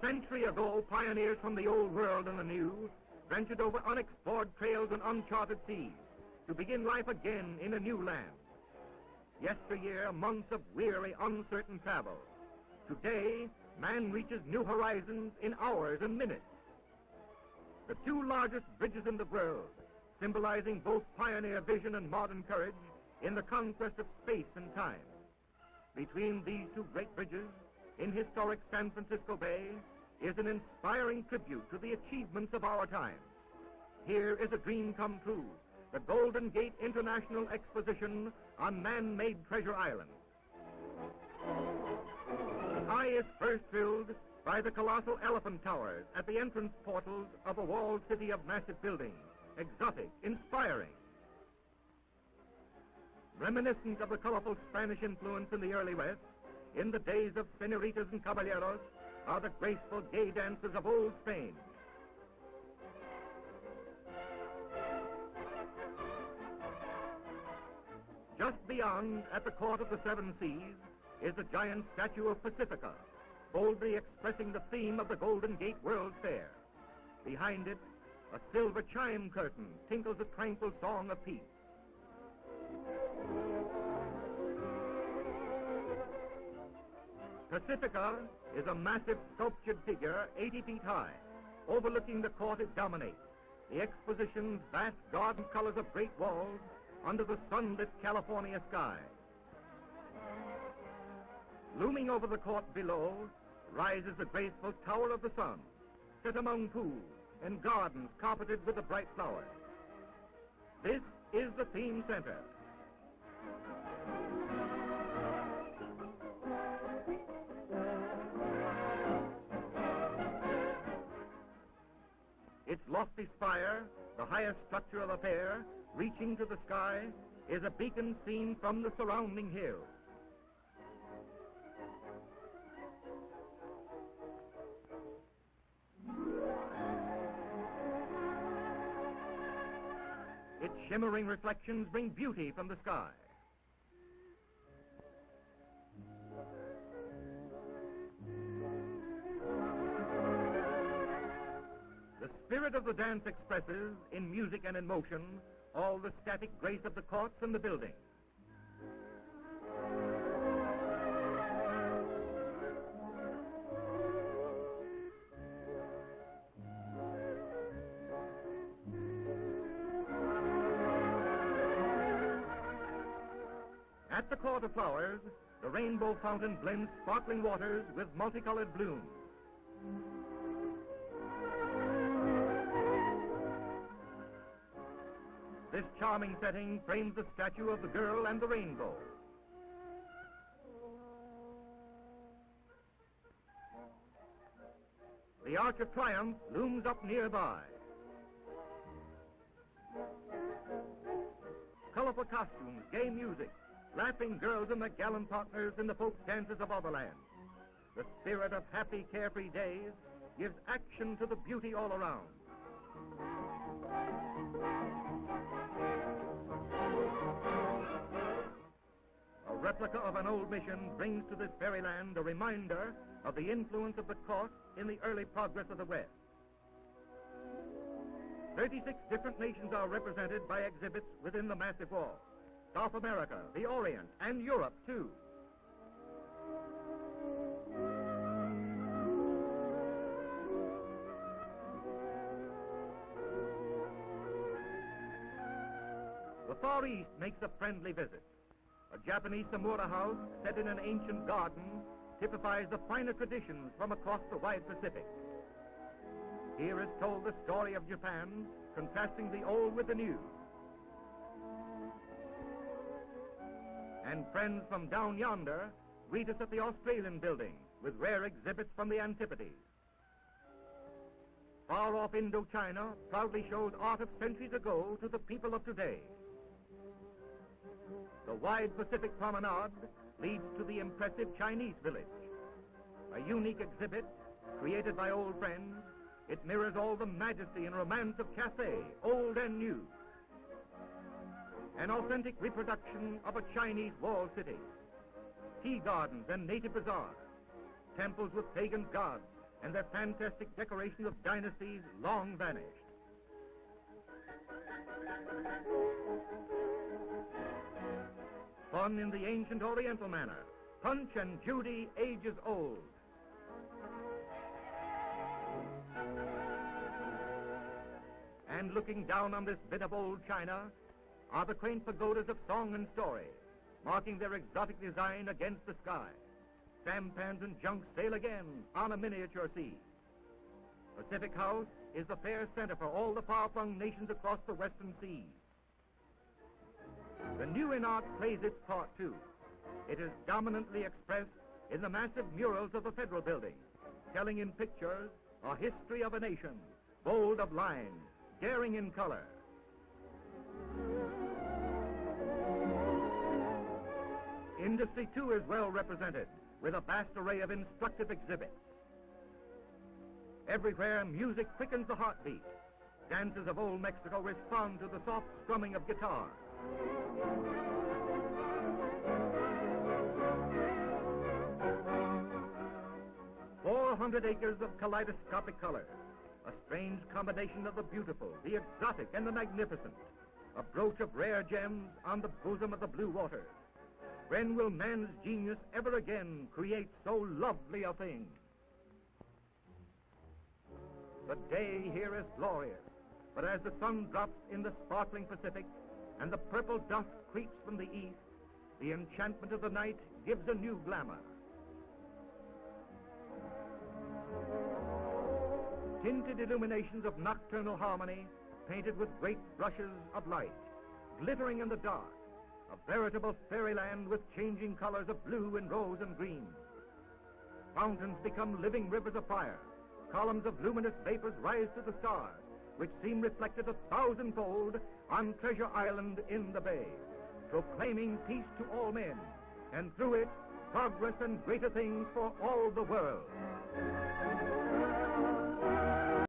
century ago, pioneers from the old world and the new ventured over unexplored trails and uncharted seas to begin life again in a new land. Yesteryear, months of weary, uncertain travel. Today, man reaches new horizons in hours and minutes. The two largest bridges in the world, symbolizing both pioneer vision and modern courage in the conquest of space and time. Between these two great bridges, in historic San Francisco Bay, is an inspiring tribute to the achievements of our time. Here is a dream come true, the Golden Gate International Exposition on man-made Treasure Island. The eye is first thrilled by the colossal elephant towers at the entrance portals of a walled city of massive buildings, exotic, inspiring. Reminiscent of the colorful Spanish influence in the early West, in the days of senoritas and caballeros, are the graceful gay dances of old Spain. Just beyond, at the court of the Seven Seas, is the giant statue of Pacifica, boldly expressing the theme of the Golden Gate World Fair. Behind it, a silver chime curtain tinkles a tranquil song of peace. Pacifica is a massive sculptured figure 80 feet high. Overlooking the court it dominates, the exposition's vast garden colors of great walls under the sunlit California sky. Looming over the court below rises the graceful Tower of the Sun, set among pools and gardens carpeted with the bright flowers. This is the theme center. Its lofty spire, the highest structure of the fair, reaching to the sky, is a beacon seen from the surrounding hills. Its shimmering reflections bring beauty from the sky. The spirit of the dance expresses, in music and in motion, all the static grace of the courts and the buildings. At the Court of Flowers, the rainbow fountain blends sparkling waters with multicolored blooms. This charming setting frames the statue of the girl and the rainbow. The Arch of Triumph looms up nearby. Colorful costumes, gay music, laughing girls and their gallant partners in the folk dances of other lands. The spirit of happy, carefree days gives action to the beauty all around. A replica of an old mission brings to this fairyland a reminder of the influence of the court in the early progress of the West. 36 different nations are represented by exhibits within the massive wall. South America, the Orient, and Europe, too. The Far East makes a friendly visit. A Japanese Samura house set in an ancient garden typifies the finer traditions from across the wide Pacific. Here is told the story of Japan, contrasting the old with the new. And friends from down yonder greet us at the Australian building with rare exhibits from the Antipodes. Far off Indochina proudly shows art of centuries ago to the people of today. The wide Pacific promenade leads to the impressive Chinese village. A unique exhibit created by old friends, it mirrors all the majesty and romance of Cathay, old and new. An authentic reproduction of a Chinese walled city. Tea gardens and native bazaars, temples with pagan gods, and their fantastic decoration of dynasties long vanished. Fun in the ancient Oriental manner. Punch and Judy, ages old. And looking down on this bit of old China are the quaint pagodas of song and story, marking their exotic design against the sky. Sampans and junks sail again on a miniature sea. Pacific House is the fair center for all the far-flung nations across the western seas. The new in art plays its part, too. It is dominantly expressed in the massive murals of the Federal Building, telling in pictures a history of a nation, bold of line, daring in color. Industry, too, is well represented, with a vast array of instructive exhibits. Everywhere, music quickens the heartbeat. Dancers of old Mexico respond to the soft strumming of guitar. 400 acres of kaleidoscopic color, a strange combination of the beautiful, the exotic, and the magnificent, a brooch of rare gems on the bosom of the blue waters. When will man's genius ever again create so lovely a thing? The day here is glorious, but as the sun drops in the sparkling Pacific and the purple dusk creeps from the east, the enchantment of the night gives a new glamour. Tinted illuminations of nocturnal harmony, painted with great brushes of light, glittering in the dark, a veritable fairyland with changing colors of blue and rose and green. Fountains become living rivers of fire. Columns of luminous vapors rise to the stars, which seem reflected 1,000-fold on Treasure Island in the bay, proclaiming peace to all men, and through it, progress and greater things for all the world.